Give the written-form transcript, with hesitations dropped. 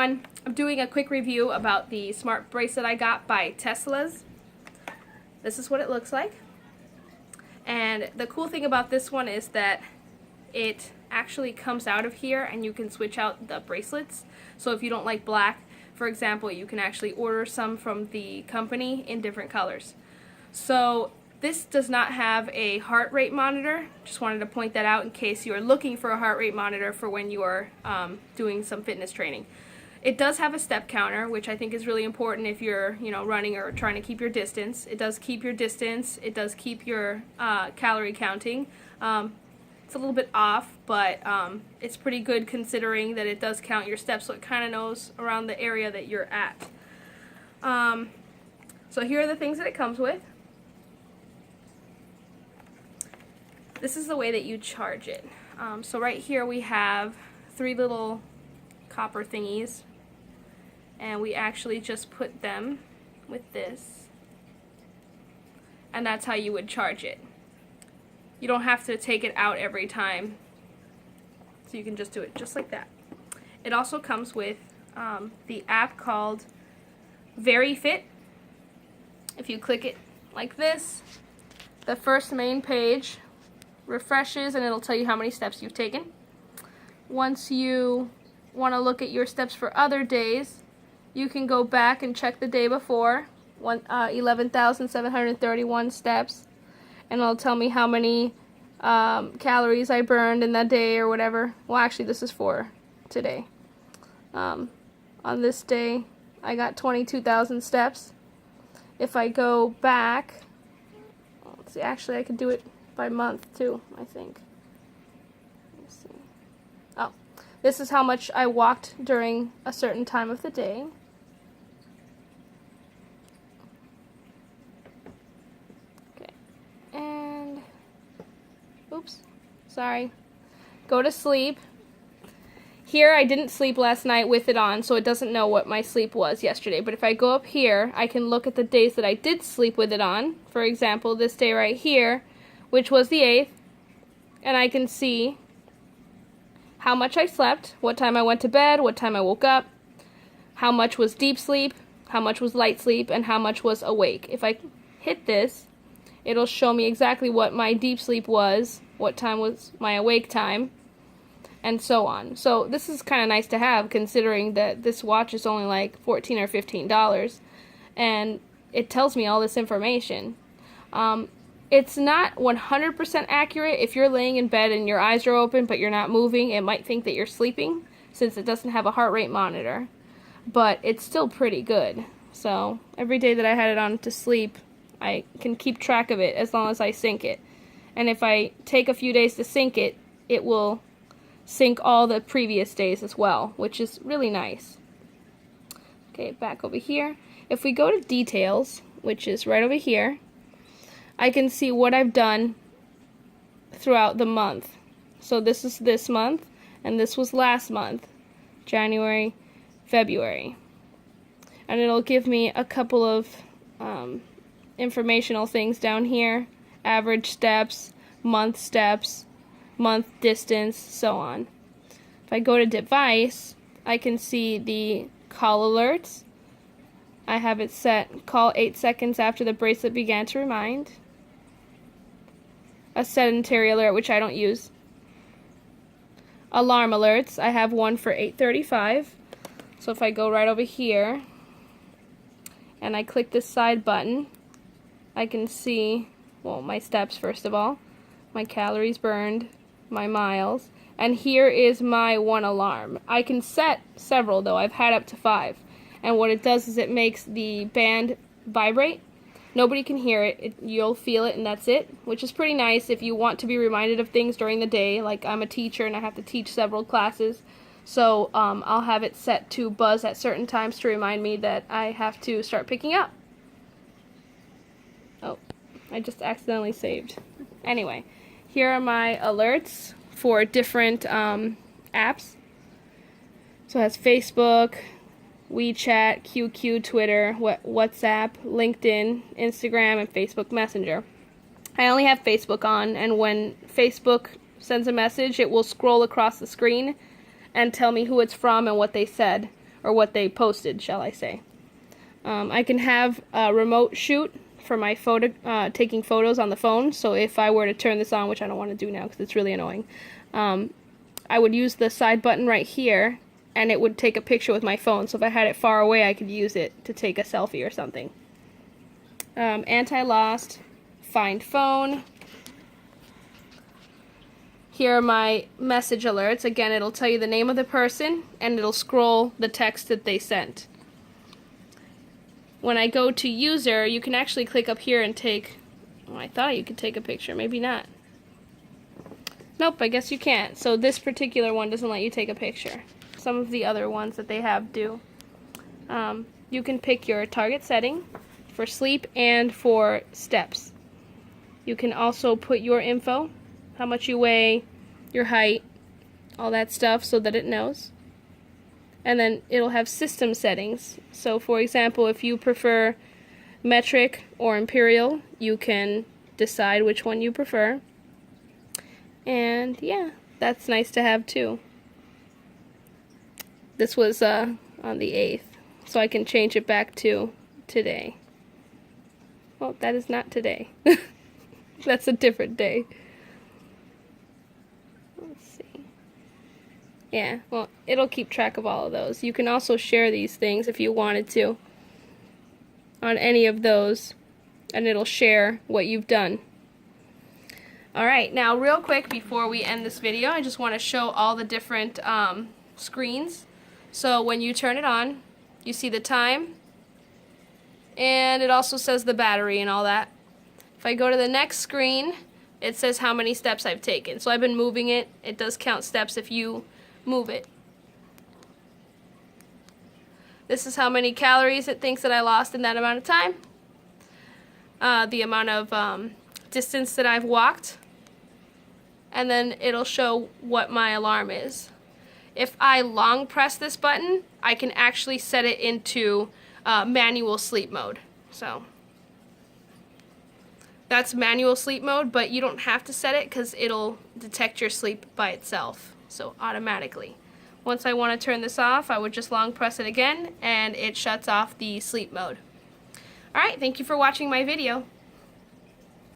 everyone. I'm doing a quick review about the smart bracelet I got by Teslasz. This is what it looks like. And the cool thing about this one is that it actually comes out of here and you can switch out the bracelets. So if you don't like black, for example, you can actually order some from the company in different colors. So this does not have a heart rate monitor. Just wanted to point that out in case you are looking for a heart rate monitor for when you are doing some fitness training. It does have a step counter, which I think is really important if you're, running or trying to keep your distance. It does keep your distance. It does keep your calorie counting. It's a little bit off, but it's pretty good considering that it does count your steps, so it kind of knows around the area that you're at. So here are the things that it comes with. This is the way that you charge it. So right here we have 3 little copper thingies, and we actually just put them with this, and that's how you would charge it. You don't have to take it out every time, so you can just do it just like that. It also comes with the app called Very Fit. If you click it like this, the first main page refreshes and it'll tell you how many steps you've taken. Once you want to look at your steps for other days, you can go back and check the day before, 11,731 steps, and it'll tell me how many calories I burned in that day or whatever. Well, actually this is for today. On this day I got 22,000 steps. If I go back, let's see, actually I could do it by month too, I think. Let's see. Oh, this is how much I walked during a certain time of the day. Okay, and oops, sorry. Go to sleep. Here I didn't sleep last night with it on, so it doesn't know what my sleep was yesterday. But if I go up here, I can look at the days that I did sleep with it on. For example, this day right here, which was the 8th, and I can see how much I slept, what time I went to bed, what time I woke up, how much was deep sleep, how much was light sleep, and how much was awake. If I hit this, it'll show me exactly what my deep sleep was, what time was my awake time, and so on. So this is kind of nice to have, considering that this watch is only like $14 or $15, and it tells me all this information. It's not 100% accurate. If you're laying in bed and your eyes are open but you're not moving, it might think that you're sleeping since it doesn't have a heart rate monitor. But it's still pretty good. So every day that I had it on to sleep, I can keep track of it as long as I sync it. And if I take a few days to sync it, it will sync all the previous days as well, which is really nice. Okay, back over here. If we go to details, which is right over here, I can see what I've done throughout the month. So this is this month, and this was last month, January, February. And it'll give me a couple of informational things down here: average steps, month distance, so on. If I go to device, I can see the call alerts. I have it set call 8 seconds after the bracelet began to remind. A sedentary alert, which I don't use. Alarm alerts, I have one for 8:35. So if I go right over here and I click this side button, I can see, well, my steps first of all, my calories burned, my miles, and here is my one alarm. I can set several though. I've had up to 5. And what it does is it makes the band vibrate. Nobody can hear it. You'll feel it, and that's it, which is pretty nice if you want to be reminded of things during the day. Like, I'm a teacher and I have to teach several classes, so I'll have it set to buzz at certain times to remind me that I have to start picking up. Oh, I just accidentally saved. Anyway, here are my alerts for different apps. So it has Facebook, WeChat, QQ, Twitter, WhatsApp, LinkedIn, Instagram, and Facebook Messenger. I only have Facebook on, and when Facebook sends a message, it will scroll across the screen and tell me who it's from and what they said, or what they posted, shall I say. I can have a remote shoot for my taking photos on the phone, so if I were to turn this on, which I don't want to do now because it's really annoying, I would use the side button right here, and it would take a picture with my phone, so if I had it far away, I could use it to take a selfie or something. Anti-lost, find phone. Here are my message alerts. Again, it'll tell you the name of the person, and it'll scroll the text that they sent. When I go to user, you can actually click up here and take, oh, I thought you could take a picture, maybe not. Nope, I guess you can't. So this particular one doesn't let you take a picture. Some of the other ones that they have do. You can pick your target setting for sleep and for steps. You can also put your info, how much you weigh, your height, all that stuff, so that it knows. And then it'll have system settings. So for example, if you prefer metric or imperial, you can decide which one you prefer. And yeah, that's nice to have too. This was on the 8th, so I can change it back to today. Well, that is not today. That's a different day. Let's see. Yeah, well, it'll keep track of all of those. You can also share these things if you wanted to on any of those, and it'll share what you've done. Alright, now real quick before we end this video, I just want to show all the different screens. So when you turn it on, you see the time, and it also says the battery and all that. If I go to the next screen, it says how many steps I've taken. So I've been moving it. It does count steps if you move it. This is how many calories it thinks that I lost in that amount of time. The amount of distance that I've walked. And then it'll show what my alarm is. If I long press this button, I can actually set it into manual sleep mode. So that's manual sleep mode, but you don't have to set it because it'll detect your sleep by itself, so automatically. Once I want to turn this off, I would just long press it again, and it shuts off the sleep mode. Alright, thank you for watching my video.